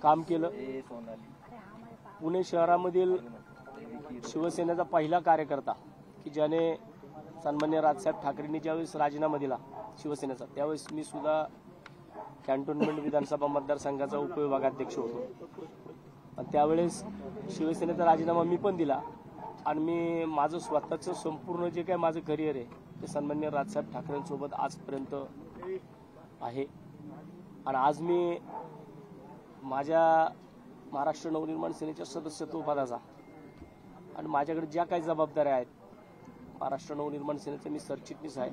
काम केलं। पुणे शहरामधील शिवसेनेचा पहिला कार्यकर्ता की ज्याने सन्मान्य राजसाहेब ठाकरेंनी ज्यावेळेस राजीनामा दिला शिवसेनेचा, त्यावेळेस मी सुद्धा कॅन्टोन्मेंट विधानसभा मतदारसंघाचा उपविभागाध्यक्ष होतो। आणि त्यावेळेस शिवसेनेचा राजीनामा मी पण दिला आणि मी माझं स्वतःचं संपूर्ण जे काय माझं करिअर आहे ते सन्मान्य राजसाहेब ठाकरेंसोबत आजपर्यंत आहे। आणि आज मी माझ्या महाराष्ट्र नवनिर्माण सेनेच्या सदस्यत्व पदाचा आणि माझ्याकडे ज्या काही जबाबदाऱ्या आहेत, महाराष्ट्र नवनिर्माण सेनेचे मी सरचिटणीस आहे,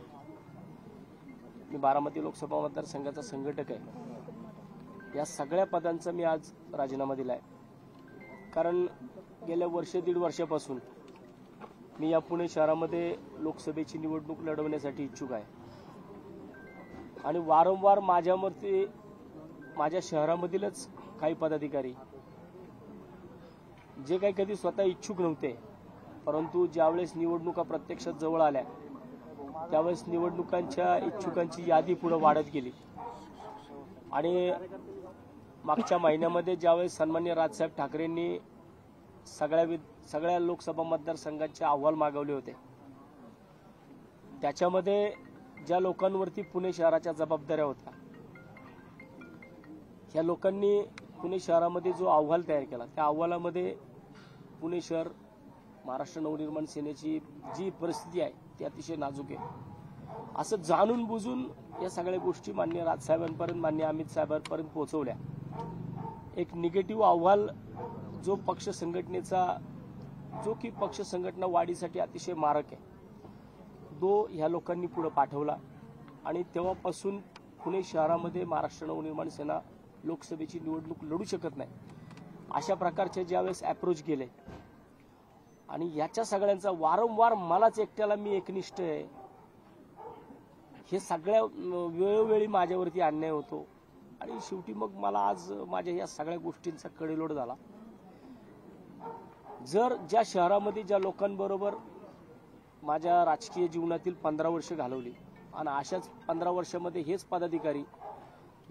मी बारामती लोकसभा मतदारसंघाचा संघटक आहे। या सगळ्या पदांचा मी आज राजीनामा दिलाय, कारण गेल्या दीड वर्षापासून मी या पुणे शहरामध्ये लोकसभेची निवडणूक लढवण्यासाठी इच्छुक आहे। आणि वारंवार माझ्यावरती माझ्या शहरामधीलच काही पदाधिकारी जे काही कधी स्वतः इच्छुक नव्हते, परंतु ज्यावेळेस निवडणुका प्रत्यक्षात जवळ आल्या त्यावेळेस निवडणुकांच्या इच्छुकांची यादी पुढे वाढत गेली। आणि मागच्या महिन्यामध्ये ज्यावेळेस सन्मान्य राजसाहेब ठाकरेंनी सगळ्या लोकसभा मतदारसंघांचे अहवाल मागवले होते, त्याच्यामध्ये ज्या लोकांवरती पुणे शहराच्या जबाबदाऱ्या होत्या, या लोकांनी पुणे शहरामध्ये जो अहवाल तयार केला त्या अहवालामध्ये पुणे शहर महाराष्ट्र नवनिर्माण सेनेची जी परिस्थिती आहे ती अतिशय नाजूक आहे असं जाणून बुजून या सगळ्या गोष्टी माननीय राजसाहेबांपर्यंत, माननीय अमित साहेबांपर्यंत पोहोचवल्या। एक निगेटिव्ह अहवाल जो पक्ष संघटनेचा, जो की पक्ष संघटना वाढीसाठी अतिशय मारक आहे, तो ह्या लोकांनी पुढे पाठवला। आणि तेव्हापासून पुणे शहरामध्ये महाराष्ट्र नवनिर्माण सेना लोकसभेची निवडणूक लढू शकत नाही अशा प्रकारचे ज्यावेळेस अप्रोच गेले आणि याच्या सगळ्यांचा वारंवार मलाच एकट्याला मी एकनिष्ठ आहे हे सगळ्या वेळोवेळी माझ्यावरती अन्याय होतो। आणि शेवटी मग मला आज माझ्या या सगळ्या गोष्टींचा कडेलोट झाला। जर ज्या शहरामध्ये ज्या लोकांबरोबर माझ्या राजकीय जीवनातील 15 वर्ष घालवली आणि अशाच 15 वर्षामध्ये हेच पदाधिकारी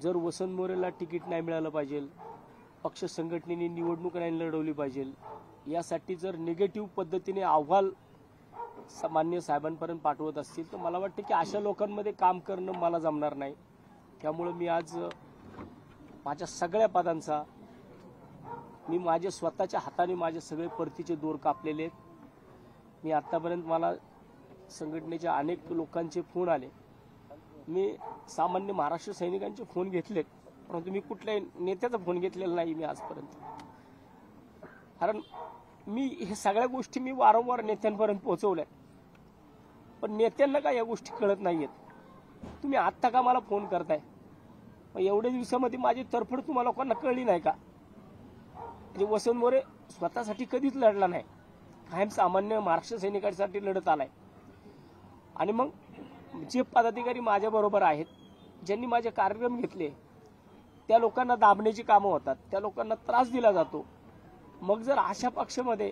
जर वसंत मोरेला तिकीट नाही मिळालं पाहिजे, पक्ष संघटनेने निवडणूक नाही लढवली पाहिजे, यासाठी जर निगेटिव्ह पद्धतीने अहवाल माननीय साहेबांपर्यंत पाठवत असतील तर मला वाटतं की अशा लोकांमध्ये काम करणं मला जमणार नाही। त्यामुळे मी आज माझ्या सगळ्या पदांचा मी माझ्या स्वतःच्या हाताने माझे सगळे परतीचे दोर कापलेले आहेत। मी आतापर्यंत मला संघटनेच्या अनेक लोकांचे फोन आले, मी सामान्य महाराष्ट्र सैनिकांचे फोन घेतलेत, परंतु मी कुठल्याही नेत्याचा फोन घेतलेला नाही मी आजपर्यंत। कारण मी हे सगळ्या गोष्टी मी वारंवार नेत्यांपर्यंत पोहोचवल्या, पण नेत्यांना काय या गोष्टी कळत नाहीयेत। तुम्ही आत्ता का मला फोन करताय? मग एवढ्या दिवसामध्ये माझी तरफड तुम्हाला लोकांना कळली नाही का? म्हणजे वसंत मोरे स्वतःसाठी कधीच लढला नाही, कायम सामान्य महाराष्ट्र सैनिकांसाठी लढत आलाय। आणि मग जे पदाधिकारी माझ्या बरोबर आहेत, ज्यांनी माझे कार्यक्रम घेतले, त्या लोकांना दाबण्याची कामं होतात, त्या लोकांना त्रास दिला जातो। मग जर अशा पक्षामध्ये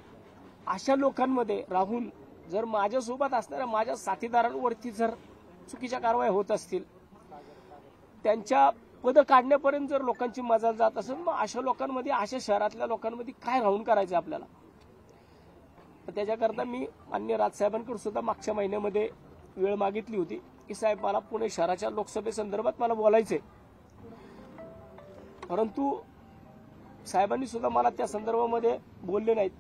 अशा लोकांमध्ये राहून जर माझ्यासोबत असणाऱ्या माझ्या साथीदारांवरती जर चुकीच्या कारवाई होत असतील, त्यांच्या पद काढण्यापर्यंत जर लोकांची मजाल जात असेल, मग अशा लोकांमध्ये, अशा शहरातल्या लोकांमध्ये काय राहून करायचं आपल्याला? त्याच्याकरता मी माननीय राजसाहेबांकडे सुद्धा मागच्या महिन्यामध्ये वेळ मागितली होती की साहेब मला पुणे शहराच्या लोकसभेसंदर्भात मला बोलायचंय, परंतु साहेबांनी सुद्धा मला त्या संदर्भामध्ये बोलले नाहीत।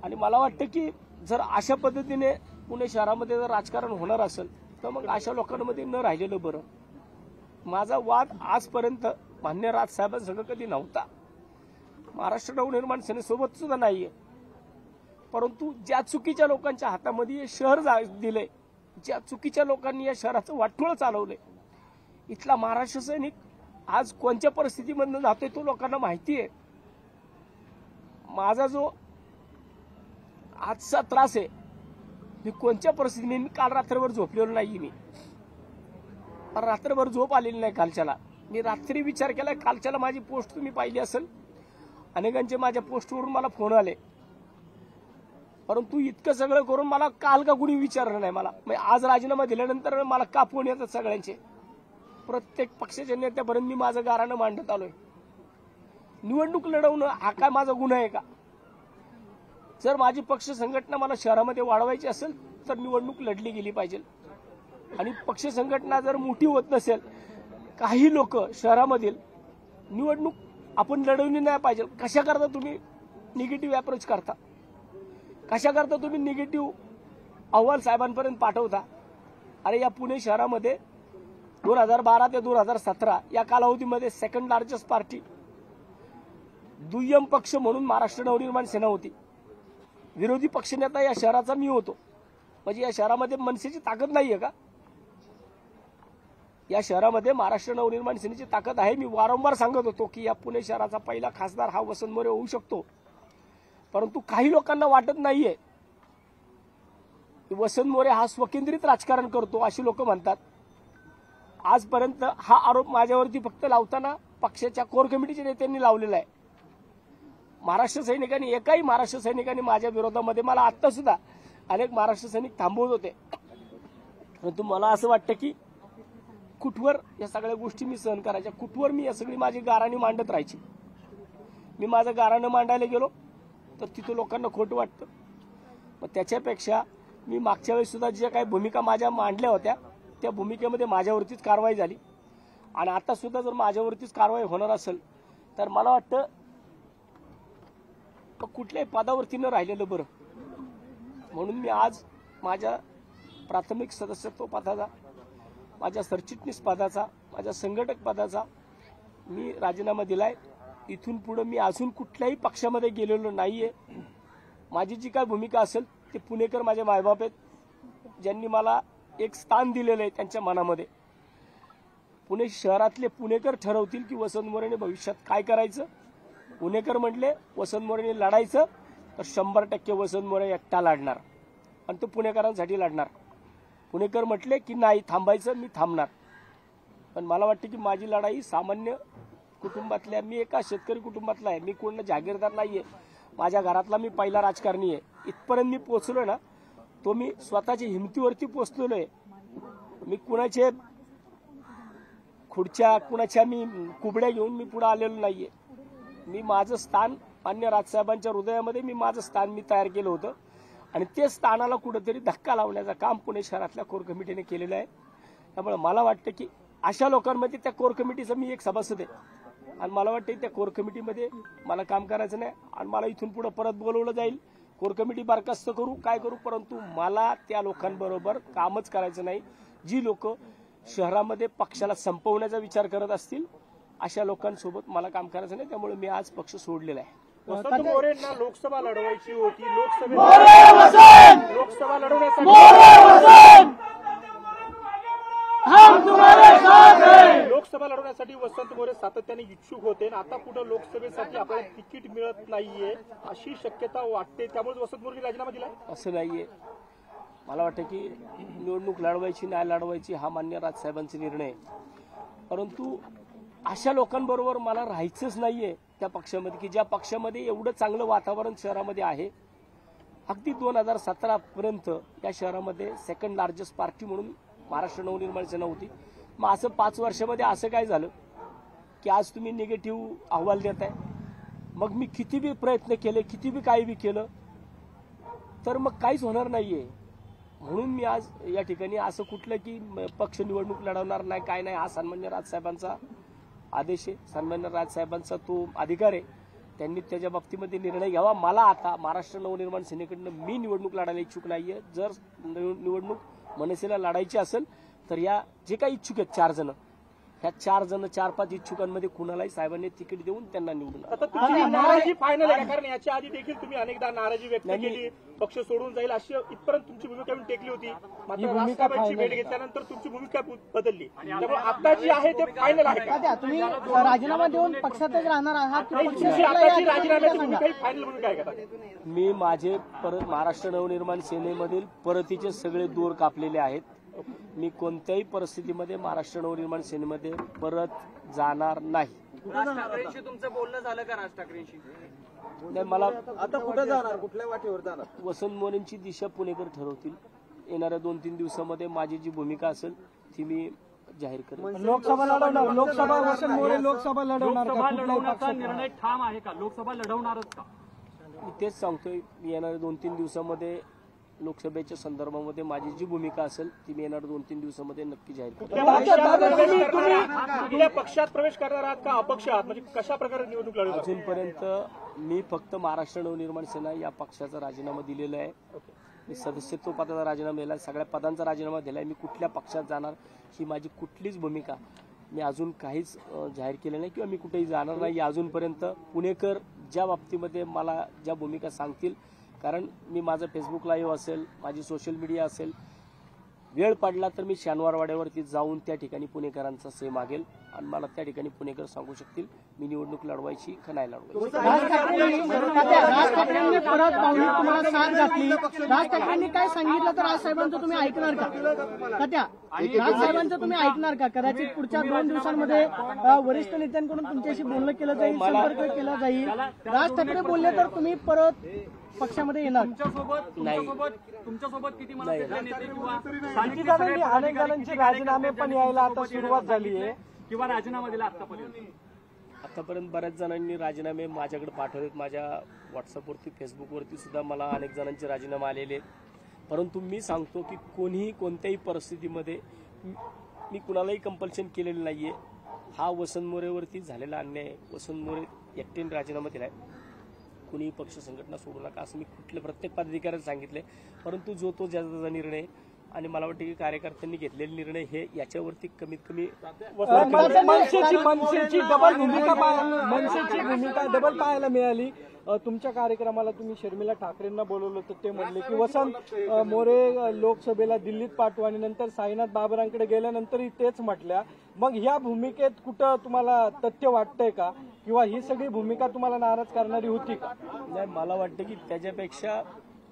आणि मला वाटतं की जर अशा पद्धतीने पुणे शहरामध्ये जर राजकारण होणार असेल तर मग अशा लोकांमध्ये न राहिलेलं बरं। माझा वाद आजपर्यंत मान्य राजसाहेबांसंग कधी नव्हता, महाराष्ट्र नवनिर्माण सेनेसोबत सुद्धा नाहीये, परंतु ज्या चुकीच्या लोकांच्या हातामध्ये हे शहर दिले, ज्या चुकीच्या लोकांनी या शहराचं वाटोळं चालवलंय, इथला महाराष्ट्र सैनिक आज कोणत्या परिस्थितीमधून जातोय तो लोकांना माहिती आहे। माझा जो आजचा त्रास आहे, मी कोणत्या परिस्थितीने, मी काल रात्रभर झोपलेलो नाही, मी रात्रभर झोप आलेली नाही कालच्याला। मी रात्री विचार केलाय, कालच्याला माझी पोस्ट तुम्ही पाहिली असेल, अनेकांचे माझ्या पोस्टवरून मला फोन आले, परंतु इतकं सगळं करून मला काल का कुणी विचारलं नाही। मला आज राजीनामा दिल्यानंतर मला का फोन येतात सगळ्यांचे, प्रत्येक पक्षाच्या नेत्यापर्यंत मी माझं गाऱ्हाणं मांडत आलोय। निवडणूक लढवणं हा काय माझा गुन्हा आहे का? जर माझी पक्ष संघटना मला शहरामध्ये वाढवायची असेल तर निवडणूक लढली गेली पाहिजे. आणि पक्ष संघटना जर मोठी होत नसेल, काही लोक शहरामधील निवडणूक आपण लढवली नाही पाहिजे. कशा करता तुम्ही निगेटिव्ह अप्रोच करता? कशा करता तुम्ही निगेटिव्ह अहवाल साहेबांपर्यंत पाठवता? अरे या पुणे शहरामध्ये 2012 ते 2017 या कालावधीमध्ये सेकंड लार्जेस्ट पार्टी, दुय्यम पक्ष म्हणून महाराष्ट्र नवनिर्माण सेना होती. विरोधी पक्षनेता या शहराचा मी होतो. म्हणजे या शहरामध्ये मनसेची ताकद नाहीये का? या शहरामध्ये महाराष्ट्र नवनिर्माण सेनेची ताकद आहे. मी वारंवार सांगत होतो की या पुणे शहराचा पहिला खासदार हा वसंत मोरे होऊ शकतो. परंतु काही लोकांना वाटत नाहीये की वसंत मोरे हा स्वकेंद्रित राजकारण करतो, अशी लोक म्हणतात. आजपर्यंत हा आरोप माझ्यावरती फक्त लावताना पक्षाच्या कोर कमिटीच्या नेत्यांनी लावलेला आहे. महाराष्ट्र सैनिकांनी, एकाही महाराष्ट्र सैनिकांनी माझ्या विरोधामध्ये, मला आता सुद्धा अनेक महाराष्ट्र सैनिक थांबवत होते. परंतु मला असं वाटतं की कुठवर या सगळ्या गोष्टी मी सहन करायच्या, कुठवर मी या सगळी माझी गाराणी मांडत राहायची. मी माझं गाराणं मांडायला गेलो तर तिथं लोकांना खोटं वाटतं. मग त्याच्यापेक्षा मी मागच्या वेळेस सुद्धा ज्या काही भूमिका माझ्या मांडल्या होत्या त्या भूमिकेमध्ये माझ्यावरतीच कारवाई झाली. आणि आता सुद्धा जर माझ्यावरतीच कारवाई होणार असेल तर मला वाटतं कुठल्याही पदावरती न राहिलेलं बरं. म्हणून मी आज माझ्या प्राथमिक सदस्यत्व पदाचा, माझ्या सरचिटणीस पदाचा, माझ्या संघटक पदाचा मी राजीनामा दिलाय. इथून पुढे मी अजून कुठल्याही पक्षामध्ये गेलेलो नाहीये. माझी जी काय भूमिका असेल ते पुणेकर माझे मायबाप आहेत, ज्यांनी मला एक स्थान दिलेलं आहे त्यांच्या मनामध्ये. पुणे शहरातले पुणेकर ठरवतील की वसंत मोरेने भविष्यात काय करायचं. पुणेकर म्हटले वसंत मोरेने लढायचं तर 100% वसंत मोरे एकटा लढणार आणि तो पुणेकरांसाठी लढणार. पुणेकर म्हटले की नाही थांबायचं, मी थांबणार. पण मला वाटतं की माझी लढाई सामान्य कुटुंबातल्या, मी एका शेतकरी कुटुंबातला आहे, मी कोण जागीरदार नाहीये. माझ्या घरातला मी पहिला राजकारणी आहे. इथपर्यंत मी पोहोचलोय ना, तो मी स्वतःच्या हिमतीवरती पोहोचलेलो आहे. मी कुणाचे खुर्च्या, कुणाच्या मी कुबड्या घेऊन मी पुढे आलेलो नाहीये. मी माझं स्थान मान्य राजसाहेबांच्या हृदयामध्ये मी माझं स्थान मी तयार केलं होतं आणि ते स्थानाला कुठेतरी धक्का लावण्याचं काम पुणे शहरातल्या कोर कमिटीने केलेलं आहे. त्यामुळे मला वाटतं की अशा लोकांमध्ये त्या कोर कमिटीचा मी एक सभासद आहे आणि मला वाटतं त्या कोर कमिटीमध्ये मला काम करायचं नाही आणि मला इथून पुढे परत बोलवलं जाईल. कोर कमिटी बरखास्त करू काय करू, परंतु मला त्या लोकांबरोबर कामच करायचं नाही. जी लोक शहरामध्ये पक्षाला संपवण्याचा विचार करत असतील अशा लोकांसोबत मला काम करायचं नाही. त्यामुळे मी आज पक्ष सोडलेला आहे. वसंत मोरेंना लोकसभा लढवायची होती. लोकसभा लढवण्यासाठी लोकसभा लढवण्यासाठी वसंत मोरे सातत्याने इच्छुक होते आणि आता कुठं लोकसभेसाठी आपल्याला तिकीट मिळत नाहीये अशी शक्यता वाटते. त्यामुळे वसंत मोरेंनी राजीनामा दिलाय. असं नाहीये. मला वाटतं की निवडणूक लढवायची नाही लढवायची हा मान्य राजसाहेबांचा निर्णय आहे. परंतु अशा लोकांबरोबर मला राहायचंच नाहीये त्या पक्षामध्ये की ज्या पक्षामध्ये एवढं चांगलं वातावरण शहरामध्ये आहे. अगदी 2017 पर्यंत या शहरामध्ये सेकंड लार्जेस्ट पार्टी म्हणून महाराष्ट्र नवनिर्माण सेना होती. मग असं 5 वर्षामध्ये असं काय झालं की आज तुम्ही निगेटिव्ह अहवाल देताय. मग मी किती बी प्रयत्न केले, किती बी काही बी केलं तर मग काहीच होणार नाहीये. म्हणून मी आज या ठिकाणी असं कुठलं की पक्ष निवडणूक लढवणार नाही काय नाही, हा सन्मान्य राजसाहेबांचा आदेश आहे, सन्मान्य राजसाहेबांचा तो अधिकार आहे. त्यांनी त्याच्या बाबतीमध्ये निर्णय घ्यावा. मला आता महाराष्ट्र नवनिर्माण सेनेकडनं मी निवडणूक लढायला इच्छुक नाहीये. जर निवडणूक मनसेला लढायची असेल तर या जे काही इच्छुक आहेत 4 जण, ह्या 4 जण 4-5 इच्छुकांमध्ये कुणालाही साहेबांनी तिकीट देऊन त्यांना निवडून. आता तुमची नाराजी फायनल आहे, कारण याच्या आधी देखील तुम्ही अनेकदा नाराजी व्यक्त केली, पक्ष सोडून जाईल अशी इथपर्यंत तुमची भूमिका टेकली होती. मात्र राजसाहेबांची भेट घेतल्यानंतर तुमची भूमिका बदलली. त्यामुळे आता जी आहे ते फायनल आहे. तुम्ही राजीनामा देऊन पक्षातच राहणार आहात. आताची राजीनाम्याची भूमिका ही फायनल भूमिका आहे का? मी माझे परत महाराष्ट्र नवनिर्माण सेनेमधील परतीचे सगळे दोर कापलेले आहेत. मी कोणत्याही परिस्थितीमध्ये महाराष्ट्र नवनिर्माण सेनेमध्ये परत जाणार नाही. राज ठाकरेंशी तुमचं बोलणं झालं का? राज ठाकरेंशी नाही. मला आता कुठे जाणार, कुठल्या वाटेवर जाणार? वसंत मोरेंची दिशा पुणेकर ठरवतील. येणाऱ्या 2-3 दिवसामध्ये माझी जी भूमिका असेल ती मी जाहीर करेन. लोकसभा लढवणार, लोकसभा वसंत मोरे लोकसभा लढवणार का? लोकसभा कुठल्याही लढवण्याचा पक्षात? निर्णय ठाम आहे का? लोकसभा लढवणारच का? मी तेच सांगतोय, मी येणाऱ्या 2-3 दिवसामध्ये लोकसभेच्या संदर्भामध्ये माझी जी भूमिका असेल ती मी येणाऱ्या 2-3 दिवसामध्ये नक्की जाहीर करेन. कुठल्या पक्षात प्रवेश करणार आहात का अपक्ष आहात, म्हणजे कशा प्रकारे निवडणूक लढवणार? अजूनपर्यंत मी फक्त महाराष्ट्र नवनिर्माण सेना या पक्षाचा राजीनामा दिलेला आहे. मी सदस्यत्व पदाचा राजीनामा दिला, सगळ्या पदांचा राजीनामा दिला आहे. मी कुठल्या पक्षात जाणार ही माझी कुठलीच भूमिका मी अजून काहीच जाहीर केलं नाही किंवा मी कुठेही जाणार नाही अजूनपर्यंत. पुणेकर ज्या बाबतीमध्ये मला ज्या भूमिका सांगतील, कारण मी माझं फेसबुक लाईव्ह असेल, माझी सोशल मीडिया असेल, वेळ पडला तर मी शनिवारवाड्यावरती जाऊन त्या ठिकाणी पुणेकरांचा से मागेल आणि मला त्या ठिकाणी पुणेकर सांगू शकतील मी निवडणूक लढवायची का नाही लढवायची. राज ठाकरेंनी परत पाहुणे तुम्हाला साथ घातली. राज ठाकरेंनी काय सांगितलं तर राजसाहेबांचं तुम्ही ऐकणार का? त्या राजसाहेबांचं तुम्ही ऐकणार का? कदाचित पुढच्या 2 दिवसांमध्ये वरिष्ठ नेत्यांकडून तुमच्याशी बोलणं केलं जाईल, संपर्क केला जाईल. राज ठाकरे बोलले तर तुम्ही परत पक्षामध्ये येणार? तुमच्यासोबत किती मनसेतले नेते किंवा अनेक जणांचे राजीनामे पण यायला आता सुरुवात झाली आहे किंवा राजीनामा दिला आतापर्यंत बऱ्याच जणांनी राजीनामे माझ्याकडे पाठवलेत. माझ्या व्हॉट्सअपवरती, फेसबुकवरती सुद्धा मला अनेक जणांचे राजीनामे आलेले आहेत. परंतु मी सांगतो की कोणीही कोणत्याही परिस्थितीमध्ये मी कुणालाही कंपल्शन केलेलं नाहीये. हा वसंत मोरेवरती झालेला अन्याय, वसंत मोरे एकट्याने राजीनामा दिलाय. कुणीही पक्ष संघटना सोडू नका असं मी प्रत्येक पदाधिकाऱ्याला सांगितलंय. परंतु जो तो ज्याचा निर्णय आणि मला वाटतं की कार्यकर्त्यांनी घेतलेले निर्णय हे याच्यावरती कमीत कमी मनसेची भूमिका डबल पाहायला मिळाली. तुमच्या कार्यक्रमाला तुम्ही शर्मिला ठाकरेंना बोलवलं तर ते म्हणले की वसंत मोरे लोकसभेला दिल्लीत पाठवू आणि नंतर साईनाथ बाबरांकडे गेल्यानंतरही तेच म्हटल्या. मग ह्या भूमिकेत कुठं तुम्हाला तथ्य वाटतंय का किंवा ही सगळी भूमिका तुम्हाला नाराज करणारी होती का? नाही, मला वाटतं की त्याच्यापेक्षा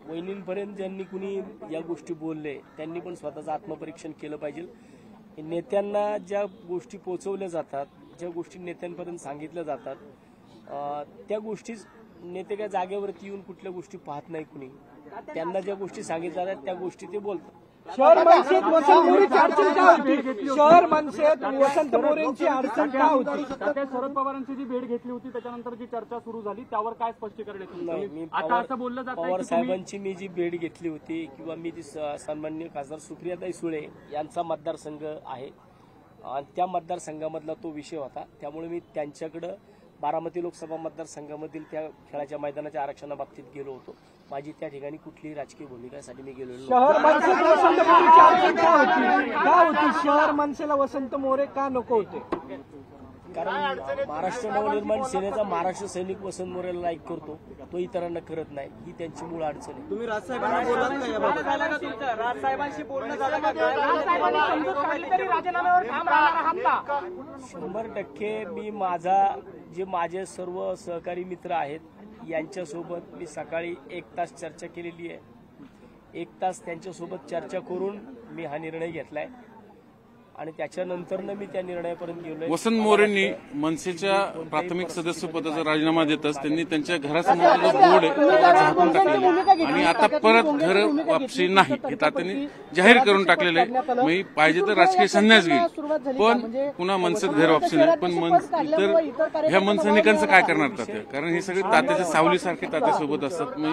वहिनींपर्यंत ज्यांनी कुणी या गोष्टी बोलले त्यांनी पण स्वतःचं आत्मपरीक्षण केलं पाहिजे. नेत्यांना ज्या गोष्टी पोचवल्या जातात, ज्या गोष्टी नेत्यांपर्यंत सांगितल्या जातात, त्या गोष्टी नेते काय जागेवरती येऊन कुठल्या गोष्टी पाहत नाही. कुणी त्यांना ज्या गोष्टी सांगितल्या जातात त्या गोष्टी ते बोलतात. शहर मनसेत वसंत मोरेंची अडचण का होती? शहर मनसेत वसंत मोरेंची अडचण का होती? शरद पवारांची जी भेट घेतली होती त्याच्यानंतर जी चर्चा सुरू झाली त्यावर काय स्पष्टीकरण नाही, आहे? मी आता असं बोललं जात पवार साहेबांची मी जी भेट घेतली होती किंवा मी ती सन्माननीय खासदार सुप्रियाताई सुळे यांचा मतदारसंघ आहे आणि त्या मतदारसंघामधला तो विषय होता. त्यामुळे मी त्यांच्याकडं बारामती लोकसभा मतदारसंघामधील त्या खेळाच्या मैदानाच्या आरक्षणाबाबतीत गेलो होतो. माझी त्या ठिकाणी कुठलीही राजकीय भूमिकासाठी मी गेलो शहर मनसेत वसंत मोरेंची अडचण का होती? शहर मनसेला वसंत मोरे का नको होते? कारण महाराष्ट्र नवनिर्माण सेनेचा महाराष्ट्र सैनिक वसंत मोरेला लाईक करतो, तो इतरांना करत नाही. ही त्यांची मूळ अडचण आहे. तुम्ही राजसाहेबांना बोलत का याबाबत? राजसाहेबांशी बोलणं झालं का? 100% मी माझे सर्व सहकारी मित्र आहेत यांच्यासोबत मी सकाळी 1 तास चर्चा केलेली आहे. 1 तास त्यांच्यासोबत चर्चा करून मी हा निर्णय घेतलाय आणि त्याच्यानंतरनं मी त्या निर्णयापर्यंत गेलोय. वसंत मोरेंनी मनसेच्या प्राथमिक सदस्य पदाचा राजीनामा देताच त्यांनी त्यांच्या घरासमोर जो बोर्ड आहे त्याला झाकून टाकलेला आणि आता परत घर वापसी नाही हे त्यांनी जाहीर करून टाकलेलं आहे. मी पाहिजे तर राजकीय संन्यास घेईल पण पुन्हा मनसेत घर वापसी नाही. पण इतर ह्या मनसैनिकांचं काय करणार तात्या? कारण हे सगळे तात्याच्या सावलीसारखे तात्यासोबत असतात. मी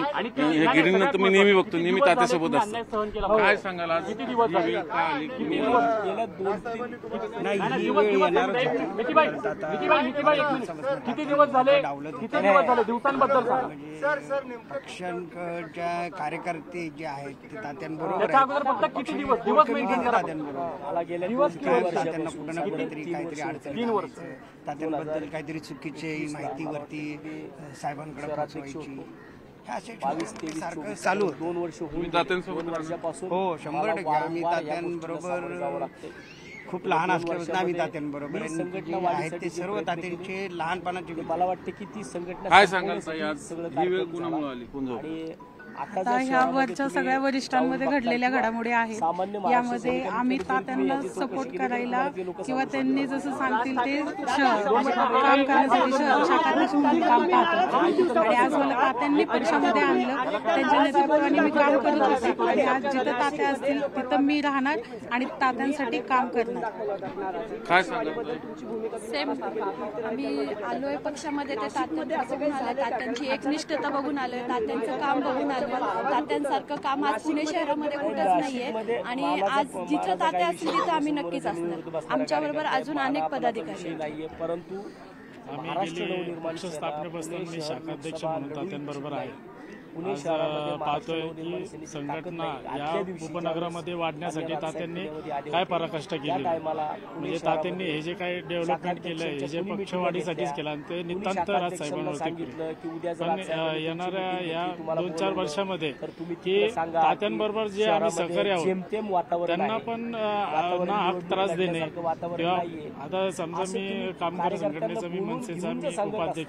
हे गिरींना तर मी नेहमी बघतो, नेहमी तात्यासोबत असतात. काय सांगाल आज किती दिवस झाले गेल्या 2-3 किती दिवस झाले दिवसांबद्दल पक्षांच्या कार्यकर्ते जे आहेत ते तात्यांबरोबर फक्त किती दिवस मेंटेन करा. मला गेल्या त्यांना कुठं ना कुठेतरी काहीतरी अडचण तात्यांबद्दल काहीतरी चुकीची माहितीवरती साहेबांकडे पोहोचवायची. 22-23 चालू 2 वर्ष होऊन तात्यांसोबत 2 वर्षापासून हो 100% आम्ही तात्यांबरोबर खूप लहान असल्यापासून आम्ही तात्यांबरोबर आहेत ते सर्व तात्यांचे लहानपणाचे. मला वाटतं की ती संघटना काय सांगाल ताई आज ही वेळ कुणामुळे आली? कोण आणि आता ह्या वरच्या सगळ्या वरिष्ठांमध्ये घडलेल्या घडामोडी आहेत. यामध्ये आम्ही तात्यांना सपोर्ट करायला किंवा त्यांनी जसं सांगतील ते काम करण्यासाठी शाखाध्यक्षपदी काम पाहतो. आणि आज मला तात्यांनी पक्षामध्ये आणलं, त्यांच्या नेतृत्वाने मी काम करत होते. आणि आज जिथं तात्या असतील तिथं मी राहणार आणि तात्यांसाठी काम करणार. काय सांगा सेम आम्ही आलोय पक्षामध्ये ते तात्यांचं बघून आलोय, तात्यांची एकनिष्ठता बघून आलोय, तात्यांचं काम बघून आलोय. तात्यांसारखं काम आज पुणे शहरामध्ये कुठंच नाहीये. आणि आज जिथं तात्या असतील तिथं आम्ही नक्कीच असणार. आमच्याबरोबर अजून अनेक पदाधिकारी नाहीये, परंतु आम्ही गेली पक्ष स्थापनेपासून मी शाखाध्यक्ष म्हणून तात्यांबरोबर आहे. आज पाहतोय की संघटना या उपनगरामध्ये वाढण्यासाठी तात्यांनी काय पराकाष्ठा केली. म्हणजे तात्यांनी हे जे काही डेव्हलपमेंट केलंय हे जे पक्षवाढीसाठीच केलं आणि ते नितांत राजसाहेबांवरती केलं. पण येणाऱ्या या 2-4 वर्षामध्ये की तात्यांबरोबर जे आम्ही सहकारी आहोत त्यांना पण ना हक त्रास देणे किंवा आता समजा मी कामगार संघटनेचा मी मनसेचा मी उपाध्यक्ष